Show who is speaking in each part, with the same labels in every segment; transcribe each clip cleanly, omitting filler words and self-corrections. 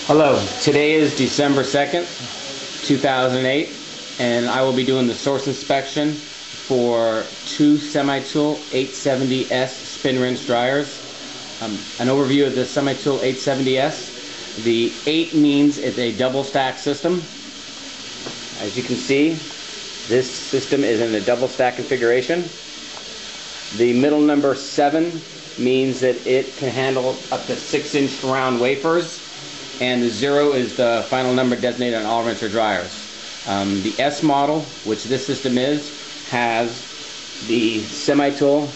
Speaker 1: Hello, today is December 2nd, 2008, and I will be doing the source inspection for two Semitool 870S spin rinse dryers. An overview of the Semitool 870S. The 8 means it's a double stack system. As you can see, this system is in a double stack configuration. The middle number 7 means that it can handle up to 6-inch round wafers. And the 0 is the final number designated on all rinser dryers. The S model, which this system is, has the Semitool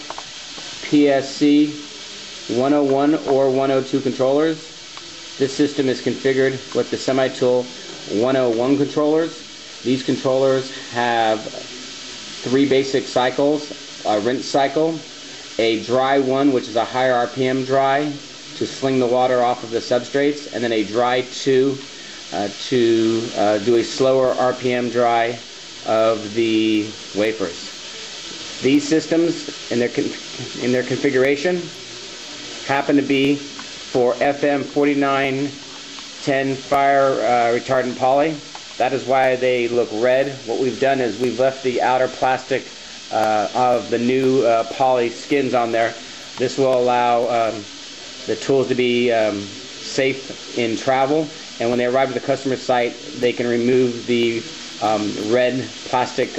Speaker 1: PSC 101 or 102 controllers. This system is configured with the Semitool 101 controllers. These controllers have 3 basic cycles: a rinse cycle, a dry one, which is a higher RPM dry to sling the water off of the substrates, and then a dry 2 to do a slower RPM dry of the wafers. These systems in their configuration happen to be for FM 4910 fire retardant poly. That is why they look red. What we've done is we've left the outer plastic of the new poly skins on there. This will allow the tools to be safe in travel, and when they arrive at the customer site, they can remove the red plastic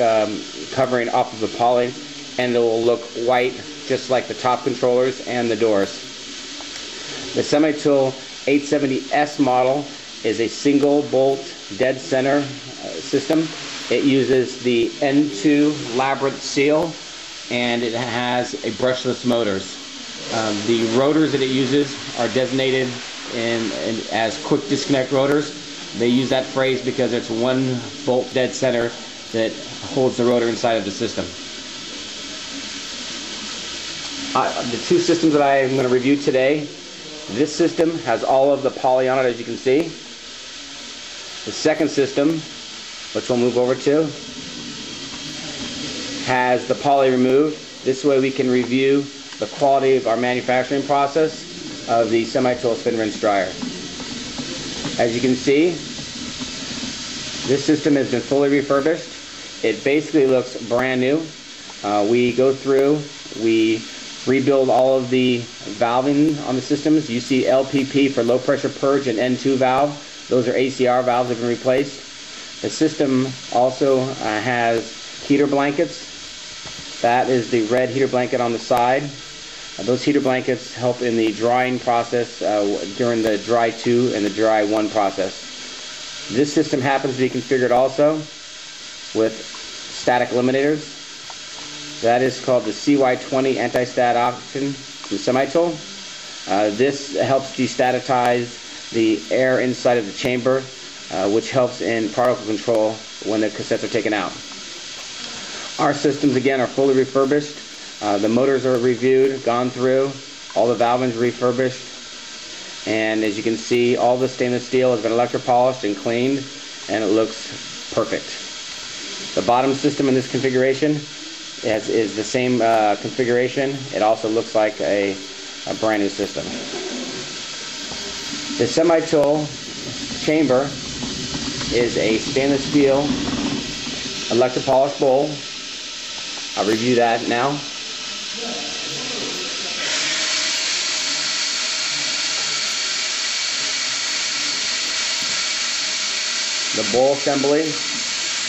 Speaker 1: covering off of the poly, and it will look white just like the top controllers and the doors. The Semitool 870S model is a single bolt dead center system. It uses the N2 labyrinth seal, and it has a brushless motors. The rotors that it uses are designated as quick disconnect rotors. They use that phrase because it's one bolt dead center that holds the rotor inside of the system. The two systems that I am going to review today, this system has all of the poly on it, as you can see. The second system, which we'll move over to, has the poly removed. This way we can review the quality of our manufacturing process of the Semitool spin rinse dryer. As you can see, this system has been fully refurbished. It basically looks brand new. We go through, we rebuild all of the valving on the systems. You see LPP for low pressure purge and N2 valve. Those are ACR valves that have been replaced. The system also has heater blankets. That is the red heater blanket on the side. Those heater blankets help in the drying process during the dry 2 and the dry 1 process. This system happens to be configured also with static eliminators. That is called the CY20 anti-stat option from Semitool. This helps destatize the air inside of the chamber, which helps in particle control when the cassettes are taken out. Our systems, again, are fully refurbished. The motors are reviewed, gone through, all the valvings refurbished, and as you can see, all the stainless steel has been electropolished and cleaned, and it looks perfect. The bottom system in this configuration is the same configuration. It also looks like a brand new system. The Semitool chamber is a stainless steel electropolished bowl. I'll review that now. The bowl assembly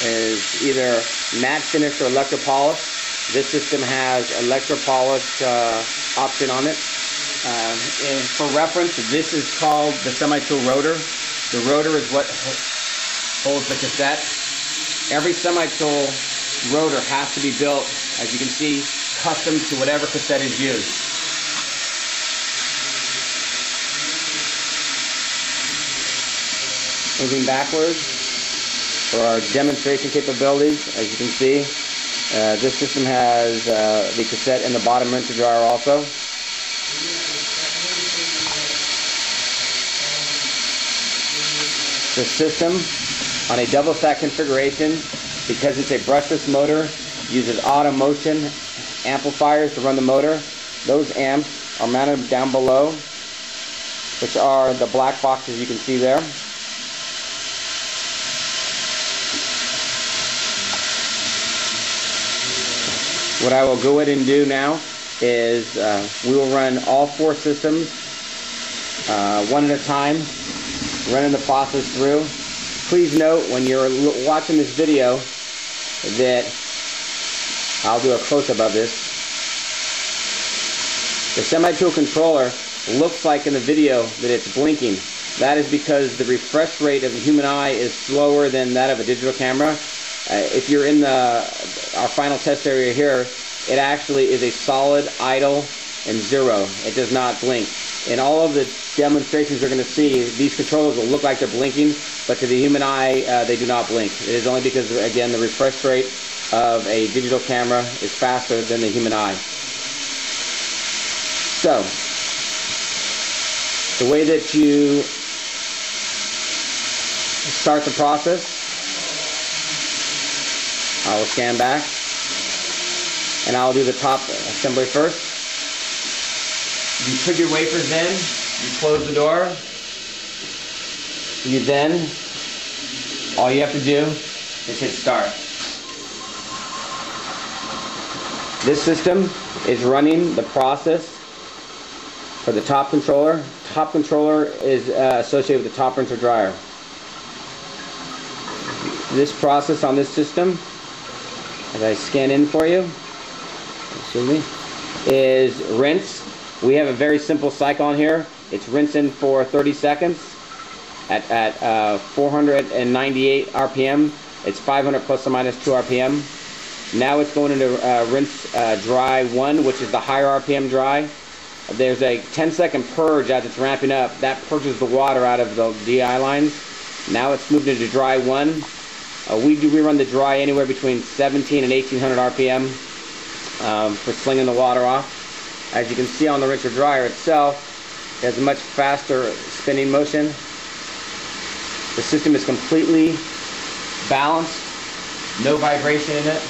Speaker 1: is either matte finish or electropolished. This system has electropolished option on it. And for reference, this is called the Semitool rotor. The rotor is what holds the cassette. Every Semitool rotor has to be built, as you can see, custom to whatever cassette is used. Moving backwards for our demonstration capabilities, as you can see, this system has the cassette in the bottom rinser dryer also. The system on a double stack configuration, because it's a brushless motor, uses auto motion amplifiers to run the motor. Those amps are mounted down below which are the black boxes you can see there. What I will go ahead and do now is we will run all 4 systems one at a time, running the process through. Please note when you're watching this video that I'll do a close-up of this. The Semitool controller looks like in the video that it's blinking. That is because the refresh rate of the human eye is slower than that of a digital camera. If you're in our final test area here, it actually is a solid idle and 0. It does not blink. In all of the demonstrations you're going to see, these controllers will look like they're blinking, but to the human eye, they do not blink. It is only because, again, the refresh rate of a digital camera is faster than the human eye. So, the way that you start the process, I will scan back, and I'll do the top assembly first. You put your wafers in, you close the door, you then, all you have to do is hit start. This system is running the process for the top controller. Top controller is associated with the top rinser dryer. This process on this system, as I scan in for you, excuse me, is rinse. We have a very simple cycle on here. It's rinsing for 30 seconds at 498 RPM. It's 500 plus or minus 2 RPM. Now it's going into rinse dry 1, which is the higher RPM dry. There's a 10-second purge as it's ramping up. That purges the water out of the DI lines. Now it's moved into dry 1. We run the dry anywhere between 17 and 1800 RPM for slinging the water off. As you can see on the rinser dryer itself, it has a much faster spinning motion. The system is completely balanced, no vibration in it.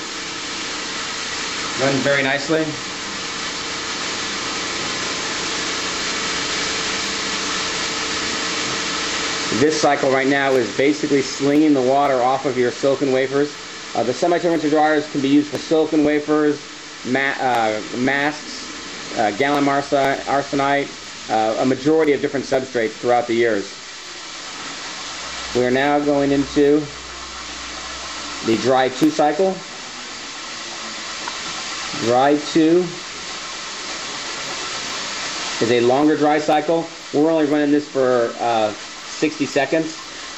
Speaker 1: Runs very nicely. This cycle right now is basically slinging the water off of your silicon wafers. The Semitool rinser dryers can be used for silicon wafers, masks, gallium arsenide, a majority of different substrates throughout the years. We are now going into the dry 2 cycle. Dry 2 is a longer dry cycle. We're only running this for 60 seconds,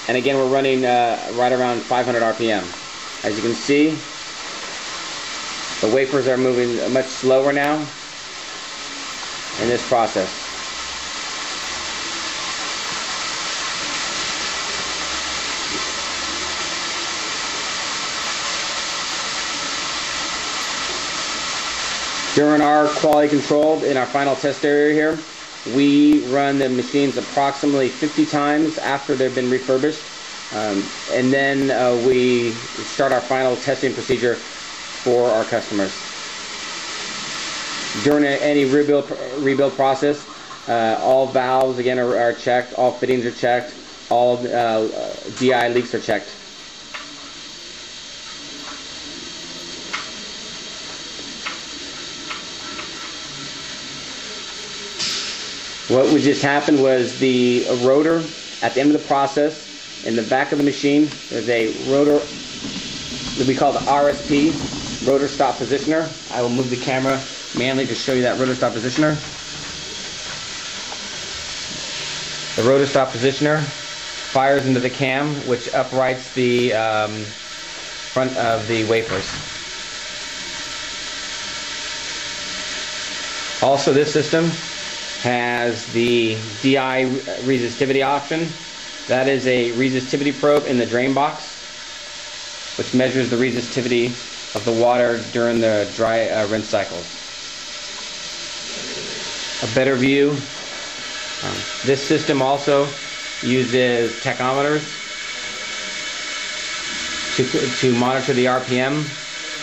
Speaker 1: and again we're running right around 500 RPM. As you can see, the wafers are moving much slower now in this process. During our quality control in our final test area here, we run the machines approximately 50 times after they've been refurbished, and then we start our final testing procedure for our customers. During any rebuild process, all valves again are checked, all fittings are checked, all DI leaks are checked. What would just happen was the rotor at the end of the process, in the back of the machine, there's a rotor that we call the RSP, rotor stop positioner. I will move the camera manually to show you that rotor stop positioner. The rotor stop positioner fires into the cam, which uprights the front of the wafers. Also, this system has the DI resistivity option. That is a resistivity probe in the drain box, which measures the resistivity of the water during the dry rinse cycles. A better view. This system also uses tachometers to monitor the RPM